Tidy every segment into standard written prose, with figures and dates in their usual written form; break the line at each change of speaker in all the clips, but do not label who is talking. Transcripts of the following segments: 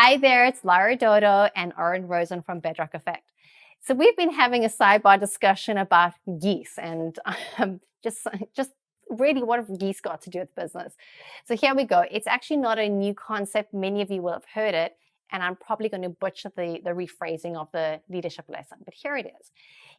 Hi there, it's Lara, Dodo, and Oren, Rosen from Bedrock Affect. So we've been having a sidebar discussion about geese and just really what have geese got to do with business. So here we go. It's actually not a new concept. Many of you will have heard it, and I'm probably going to butcher the rephrasing of the leadership lesson, but here it is.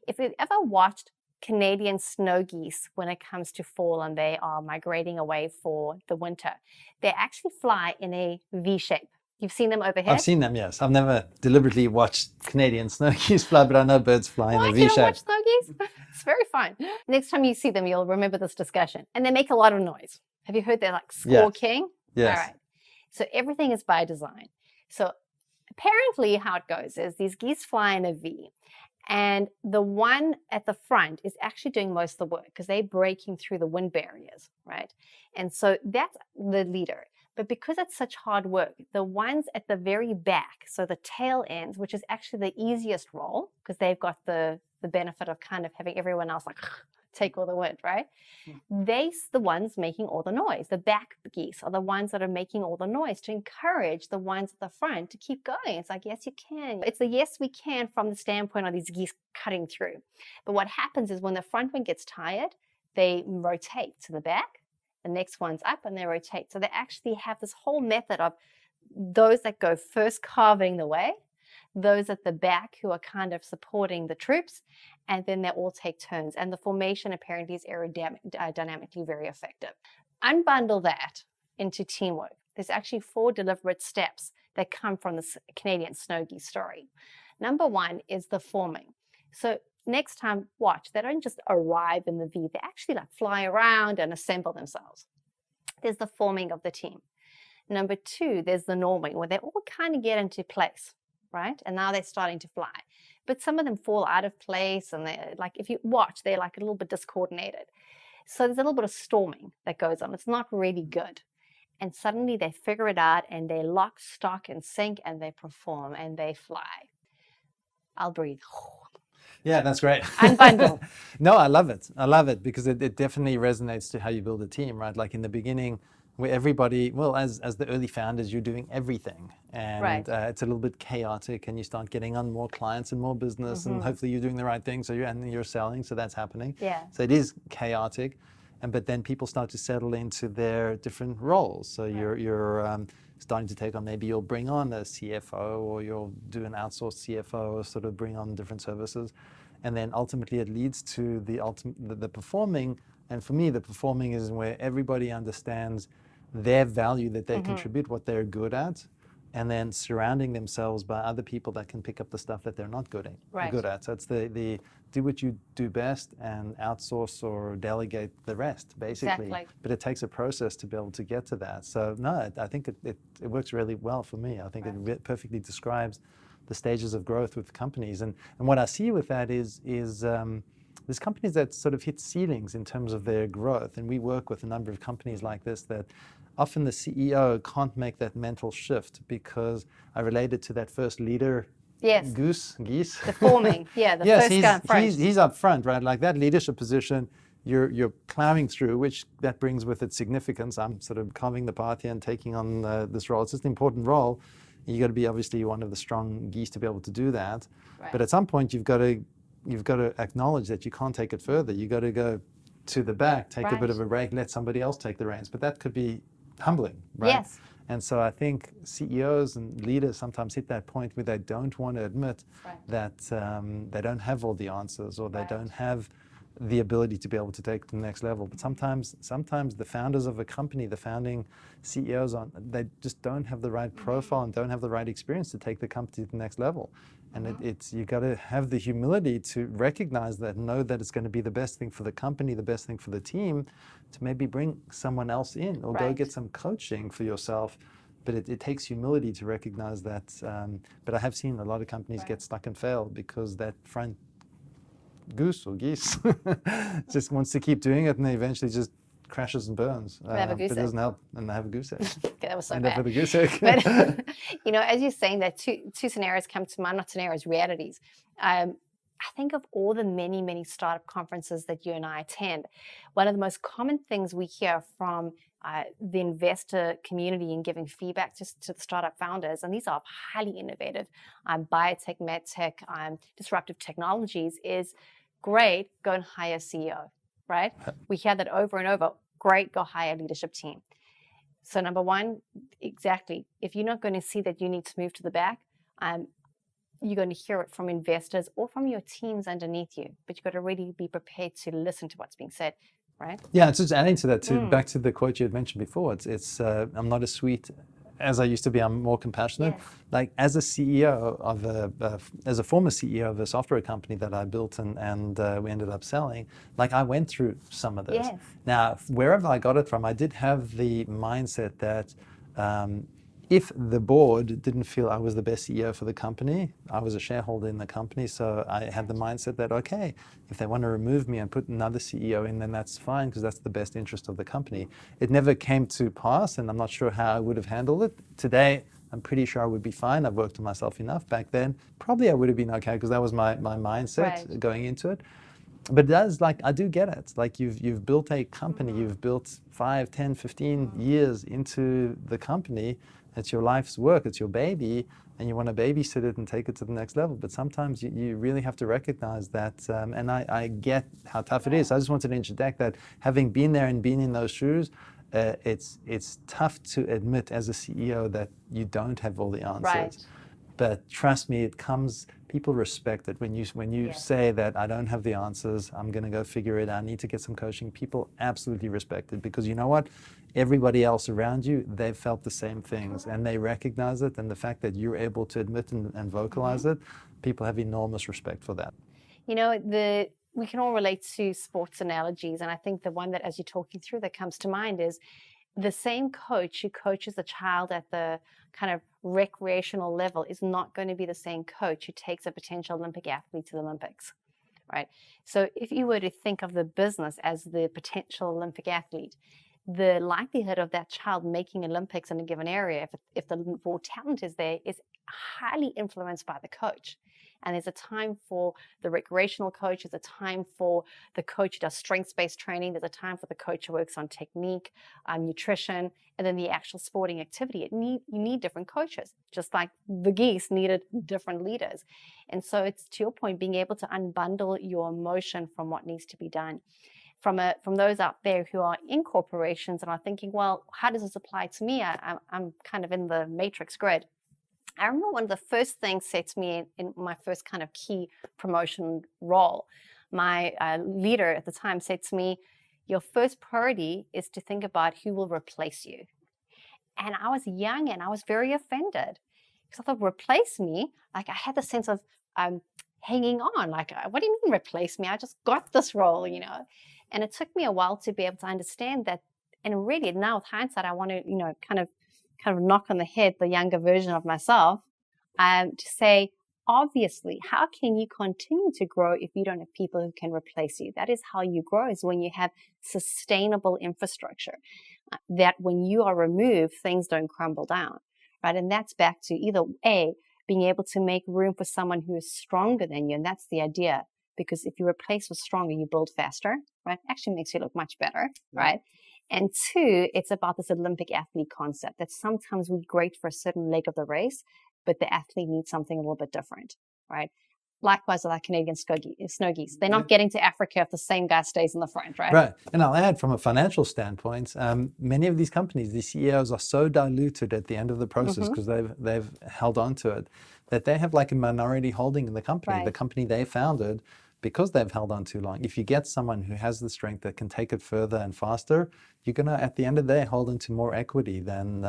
If you've ever watched Canadian snow geese when it comes to fall and they are migrating away for the winter, they actually fly in a V shape. You've seen them overhead?
I've seen them, yes. I've never deliberately watched Canadian snow geese fly, but I know birds fly in a V
You
shape.
don't watch snow geese? It's very fun. Next time you see them, you'll remember this discussion. And they make a lot of noise. Have you heard they're like squawking?
Yes.
All right. So everything is by design. So apparently how it goes is these geese fly in a V. And the one at the front is actually doing most of the work because they're breaking through the wind barriers, right? And so that's the leader. But because it's such hard work, the ones at the very back, so the tail ends, which is actually the easiest role because they've got the benefit of kind of having everyone else like take all the wind, right? They're the ones making all the noise. The back geese are the ones that are making all the noise to encourage the ones at the front to keep going. It's like, yes, you can. It's the yes, we can from the standpoint of these geese cutting through. But what happens is when the front one gets tired, they rotate to the back. The next one's up and they rotate. So they actually have this whole method of those that go first carving the way, those at the back who are kind of supporting the troops, and then they all take turns. And the formation apparently is aerodynamically very effective. Unbundle that into teamwork. There's actually 4 deliberate steps that come from the Canadian snow geese story. Number 1 is the forming. So next time, watch, they don't just arrive in the V, they actually like fly around and assemble themselves. There's the forming of the team. Number 2, there's the norming, where they all kind of get into place, right? And now they're starting to fly. But some of them fall out of place, and they're like, if you watch, they're like a little bit discoordinated. So there's a little bit of storming that goes on. It's not really good. And suddenly they figure it out, and they lock, stock, and sink, and they perform, and they fly. I'll breathe.
Yeah, that's great.
Unbundle.
No, I love it. I love it because it definitely resonates to how you build a team, right? Like in the beginning, where everybody, well, as the early founders, you're doing everything. And
Right.
It's a little bit chaotic, and you start getting on more clients and more business, and hopefully you're doing the right thing. So you're selling, so that's happening.
Yeah.
So it is chaotic. But then people start to settle into their different roles. So you're starting to take on, maybe you'll bring on a CFO, or you'll do an outsourced CFO, or sort of bring on different services. And then ultimately it leads to the performing. And for me, the performing is where everybody understands their value that they contribute, what they're good at, and then surrounding themselves by other people that can pick up the stuff that they're not good at. So it's the do what you do best and outsource or delegate the rest, basically.
Exactly.
But it takes a process to be able to get to that. So no, I think it works really well for me. I think it perfectly describes the stages of growth with companies. And what I see with that is there's companies that sort of hit ceilings in terms of their growth. And we work with a number of companies like this that often the CEO can't make that mental shift, because I related to that first leader.
Yes.
Geese.
The forming, yeah, the
Yes,
first guy up front.
he's up front, right? Like that leadership position, you're plowing through, which that brings with it significance. I'm sort of carving the path here and taking on this role. It's just an important role. You got to be obviously one of the strong geese to be able to do that.
Right.
But at some point, you've got to acknowledge that you can't take it further. You got to go to the back, take a bit of a break, let somebody else take the reins. But that could be humbling, right?
Yes.
And so I think CEOs and leaders sometimes hit that point where they don't want to admit that they don't have all the answers, or they don't have the ability to be able to take it to the next level. But sometimes the founders of a company, the founding CEOs, they just don't have the right profile and don't have the right experience to take the company to the next level. And you got to have the humility to recognize that, know that it's going to be the best thing for the company, the best thing for the team, to maybe bring someone else in, or go get some coaching for yourself. But it takes humility to recognize that. But I have seen a lot of companies get stuck and fail because that front goose or geese just wants to keep doing it, and they eventually just crashes and burns.
But it
doesn't help, and they have a goose egg.
Okay, that was so
End
bad.
up with a goose egg.
But as you're saying, that two scenarios come to mind, not scenarios, realities. I think of all the many startup conferences that you and I attend, one of the most common things we hear from the investor community and giving feedback to the startup founders. And these are highly innovative biotech, medtech, disruptive technologies is great, go and hire a CEO, right? We hear that over and over. Great, go hire a leadership team. So number one, exactly. If you're not going to see that you need to move to the back, you're going to hear it from investors or from your teams underneath you. But you've got to really be prepared to listen to what's being said, right?
Yeah, it's just adding to that, back to the quote you had mentioned before. It's I'm not as sweet as I used to be. I'm more compassionate.
Yes.
Like as a CEO of as a former CEO of a software company that I built and we ended up selling, like I went through some of this.
Yes.
Now, wherever I got it from, I did have the mindset that if the board didn't feel I was the best CEO for the company, I was a shareholder in the company, so I had the mindset that, okay, if they want to remove me and put another CEO in, then that's fine, because that's the best interest of the company. It never came to pass, and I'm not sure how I would have handled it. Today, I'm pretty sure I would be fine. I've worked on myself enough. Back then, probably I would have been okay, because that was my mindset going into it. But it does, like, I do get it. Like, you've built a company, you've built 5, 10, 15 years into the company. It's your life's work, it's your baby, and you want to babysit it and take it to the next level. But sometimes you really have to recognize that, and I get how tough it is. I just wanted to interject that, having been there and been in those shoes, it's tough to admit as a CEO that you don't have all the answers.
Right.
But trust me, it comes, people respect it. When you say that I don't have the answers, I'm going to go figure it out, I need to get some coaching, people absolutely respect it, because you know what? Everybody else around you, they've felt the same things and they recognize it. And the fact that you're able to admit and vocalize it, people have enormous respect for that.
You know, we can all relate to sports analogies. And I think the one that, as you're talking through, that comes to mind is the same coach who coaches a child at the kind of recreational level is not going to be the same coach who takes a potential Olympic athlete to the Olympics, right? So if you were to think of the business as the potential Olympic athlete, the likelihood of that child making Olympics in a given area, if the raw talent is there, is highly influenced by the coach. And there's a time for the recreational coach, there's a time for the coach who does strengths-based training, there's a time for the coach who works on technique, nutrition, and then the actual sporting activity. You need different coaches, just like the geese needed different leaders. And so it's, to your point, being able to unbundle your emotion from what needs to be done. From those out there who are in corporations and are thinking, well, how does this apply to me? I'm kind of in the matrix grid. I remember one of the first things said to me in my first kind of key promotion role. My leader at the time said to me, your first priority is to think about who will replace you. And I was young and I was very offended, because I thought, replace me? Like, I had the sense of hanging on. Like, what do you mean replace me? I just got this role, you know. And it took me a while to be able to understand that. And really now with hindsight, I want to, you know, kind of knock on the head the younger version of myself, to say, obviously, how can you continue to grow if you don't have people who can replace you? That is how you grow, is when you have sustainable infrastructure, that when you are removed, things don't crumble down, right? And that's back to either A, being able to make room for someone who is stronger than you. And that's the idea, because if you replace with stronger, you build faster, right? Actually makes you look much better, right? And two, it's about this Olympic athlete concept that sometimes we're great for a certain leg of the race, but the athlete needs something a little bit different, right? Likewise with our Canadian snow geese. They're not getting to Africa if the same guy stays in the front, right?
Right. And I'll add, from a financial standpoint, many of these companies, the CEOs are so diluted at the end of the process, because they've held on to it, that they have like a minority holding in the company, the company they founded, because they've held on too long. If you get someone who has the strength that can take it further and faster, you're going to, at the end of the day, hold into more equity than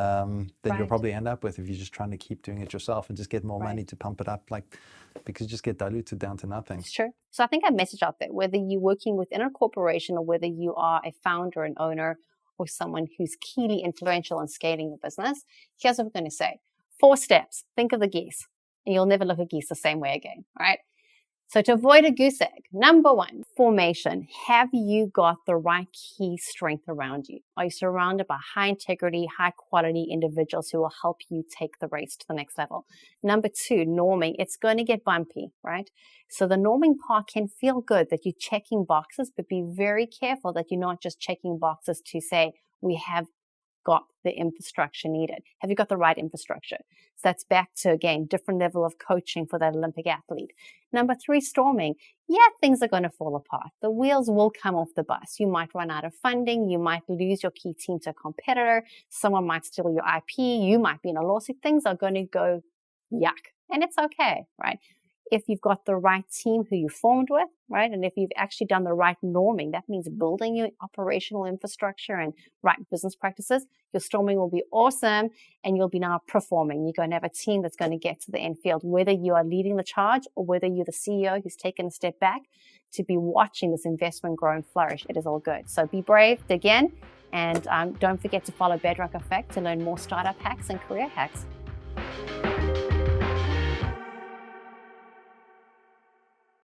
you'll probably end up with if you're just trying to keep doing it yourself and just get more money to pump it up, because you just get diluted down to nothing.
It's true. So I think a message out there, whether you're working within a corporation or whether you are a founder, an owner, or someone who's keenly influential in scaling your business, here's what I'm going to say. 4 steps. Think of the geese, and you'll never look at geese the same way again, right? So to avoid a goose egg, number 1, formation. Have you got the right key strength around you? Are you surrounded by high integrity, high quality individuals who will help you take the race to the next level? Number 2, norming. It's going to get bumpy, right? So the norming part can feel good that you're checking boxes, but be very careful that you're not just checking boxes to say, we have the infrastructure needed? Have you got the right infrastructure? So that's back to, again, different level of coaching for that Olympic athlete. Number 3, storming. Yeah, things are going to fall apart. The wheels will come off the bus. You might run out of funding. You might lose your key team to a competitor. Someone might steal your IP. You might be in a lawsuit. Things are going to go yuck. And it's okay, right? If you've got the right team who you formed with, right? And if you've actually done the right norming, that means building your operational infrastructure and right business practices, your storming will be awesome and you'll be now performing. You're going to have a team that's going to get to the end field, whether you are leading the charge or whether you're the CEO who's taken a step back to be watching this investment grow and flourish. It is all good. So be brave, dig in, and don't forget to follow Bedrock Affect to learn more startup hacks and career hacks.